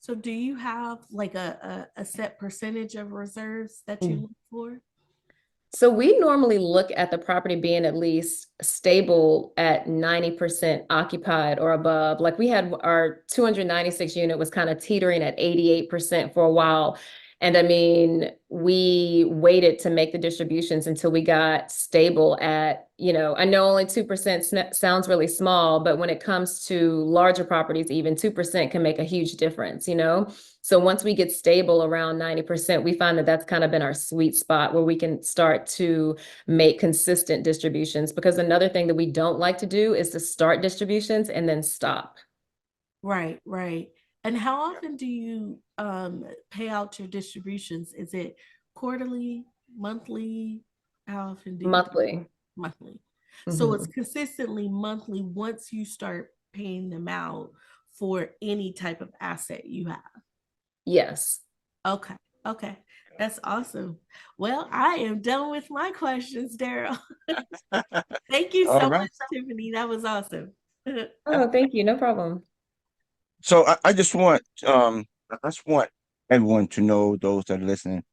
So do you have like a set percentage of reserves that you look for? So we normally look at the property being at least stable at 90% occupied or above. Like we had our 296 unit was kind of teetering at 88% for a while. And I mean, we waited to make the distributions until we got stable at, I know only 2% sounds really small, but when it comes to larger properties, even 2% can make a huge difference. So once we get stable around 90%, we find that that's kind of been our sweet spot where we can start to make consistent distributions. Because another thing that we don't like to do is to start distributions and then stop. Right, right. And how often do you pay out your distributions? Is it quarterly, monthly? How often do you Monthly. monthly? So it's Mhm. consistently monthly once you start paying them out for any type of asset you have. Yes. Okay, okay. That's awesome. Well, I am done with my questions, Daryl. Thank you All so right. much, Tiffany. That was awesome. Oh, thank you. No problem. So I just want everyone to know, those that are listening,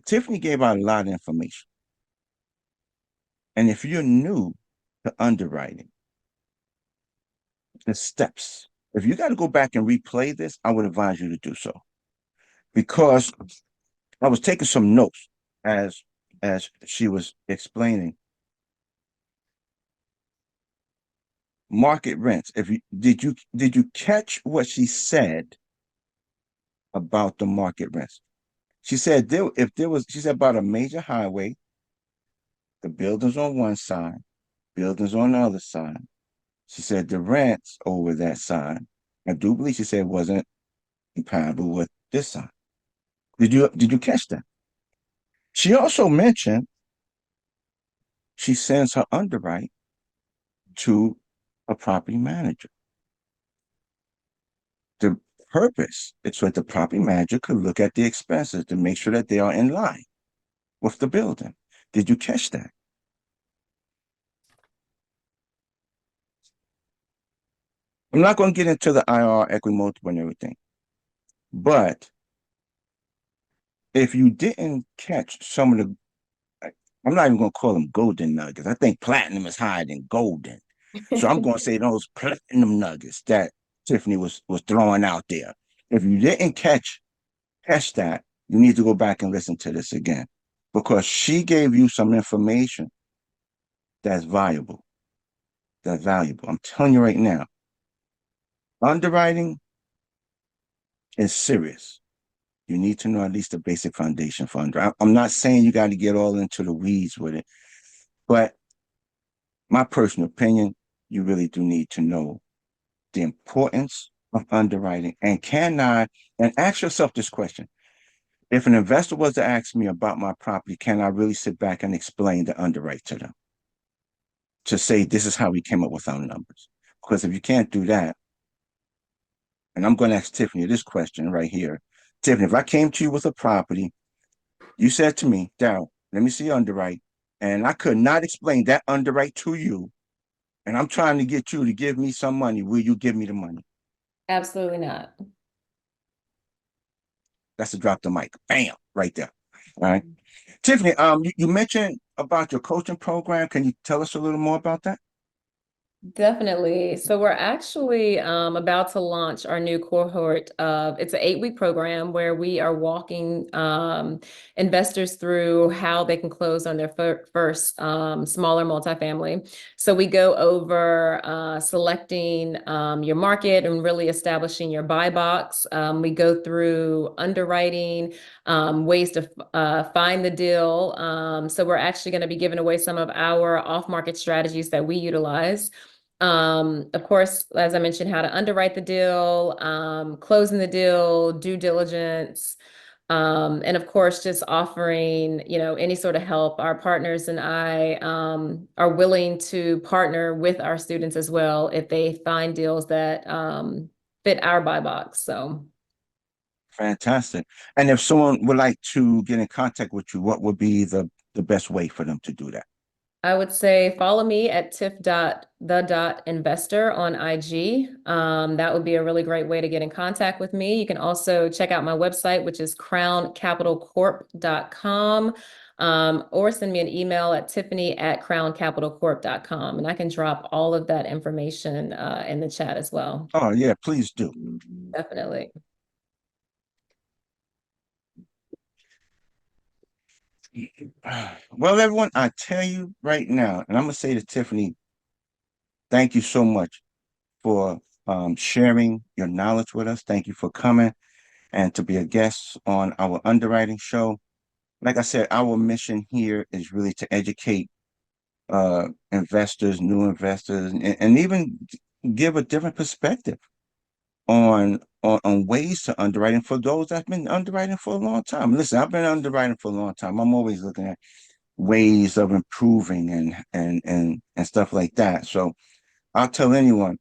Tiffany gave out a lot of information. And if you're new to underwriting, the steps, if you got to go back and replay this, I would advise you to do so. Because I was taking some notes as she was explaining market rents. If you did you catch what she said about the market rents? She said she said about a major highway, the buildings on one side, buildings on the other side. She said the rents over that side, I do believe she said wasn't compatible with this side. Did you catch that? She also mentioned she sends her underwrite to a property manager. The purpose is so that the property manager could look at the expenses to make sure that they are in line with the building. Did you catch that? I'm not going to get into the IR equity multiple and everything, but if you didn't catch some of the, I'm not even going to call them golden nuggets. I think platinum is higher than golden. So I'm going to say those platinum nuggets that Tiffany was throwing out there. If you didn't catch that, you need to go back and listen to this again because she gave you some information that's valuable. That's valuable. I'm telling you right now, underwriting is serious. You need to know at least the basic foundation for underwriting. I'm not saying you got to get all into the weeds with it, but my personal opinion, you really do need to know the importance of underwriting and ask yourself this question. If an investor was to ask me about my property, can I really sit back and explain the underwrite to them to say this is how we came up with our numbers? Because if you can't do that, and I'm going to ask Tiffany this question right here. Tiffany, if I came to you with a property, you said to me, Daryl, let me see your underwrite, and I could not explain that underwrite to you, and I'm trying to get you to give me some money, will you give me the money? Absolutely not. That's a drop the mic. Bam, right there. All right. Tiffany, you mentioned about your coaching program. Can you tell us a little more about that? Definitely. So we're actually about to launch our new cohort of it's an 8-week program where we are walking investors through how they can close on their first smaller multifamily. So we go over selecting your market and really establishing your buy box. We go through underwriting, ways to find the deal. So we're actually going to be giving away some of our off-market strategies that we utilize. Of course, as I mentioned, how to underwrite the deal, closing the deal, due diligence, and of course, just offering, any sort of help. Our partners and I, are willing to partner with our students as well if they find deals that, fit our buy box. So. Fantastic. And if someone would like to get in contact with you, what would be the best way for them to do that? I would say follow me at tiff.the.investor on IG. That would be a really great way to get in contact with me. You can also check out my website, which is crowncapitalcorp.com, or send me an email at tiffany@crowncapitalcorp.com, and I can drop all of that information in the chat as well. Oh, yeah, please do. Definitely. Well, everyone, I tell you right now, and I'm going to say to Tiffany, thank you so much for sharing your knowledge with us. Thank you for coming and to be a guest on our underwriting show. Like I said, our mission here is really to educate investors, new investors, and even give a different perspective on ways to underwriting for those that've been underwriting for a long time. Listen, I've been underwriting for a long time. I'm always looking at ways of improving and stuff like that. So I'll tell anyone,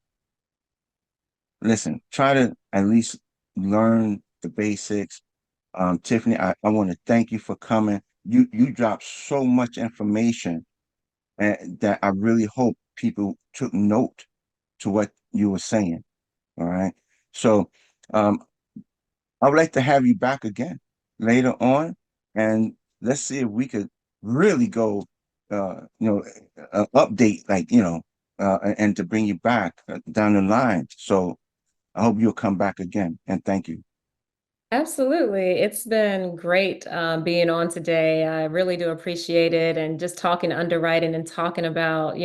listen, try to at least learn the basics. Tiffany, I want to thank you for coming. You dropped so much information that I really hope people took note to what you were saying. All right. So um, I would like to have you back again later on, and let's see if we could really go, update, like, and to bring you back down the line. So I hope you'll come back again, and thank you. Absolutely. It's been great being on today. I really do appreciate it. And just talking underwriting and talking about,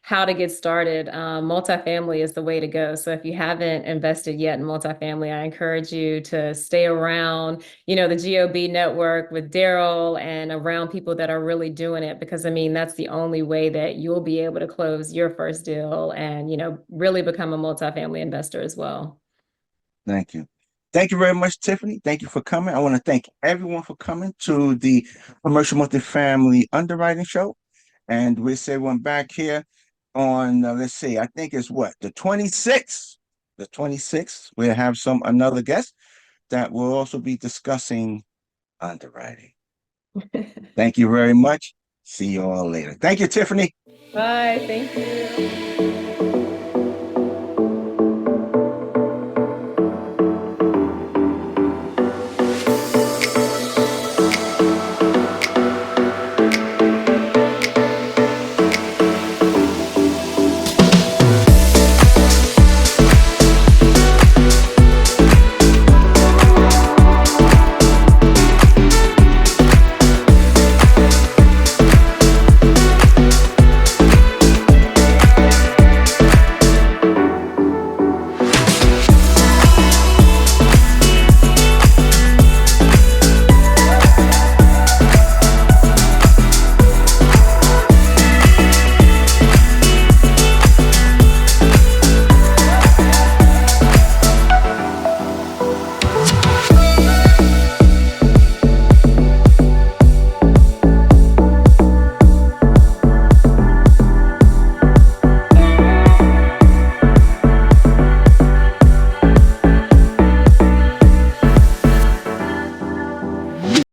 how to get started. Multifamily is the way to go. So if you haven't invested yet in multifamily, I encourage you to stay around, the GOB network with Daryl and around people that are really doing it, because I mean, that's the only way that you'll be able to close your first deal and, really become a multifamily investor as well. Thank you. Thank you very much, Tiffany. Thank you for coming. I want to thank everyone for coming to the Commercial Multifamily Underwriting Show. And we'll say one back here on, let's see, I think it's what, the 26th. The 26th, we'll have another guest that will also be discussing underwriting. Thank you very much. See you all later. Thank you, Tiffany. Bye. Thank you.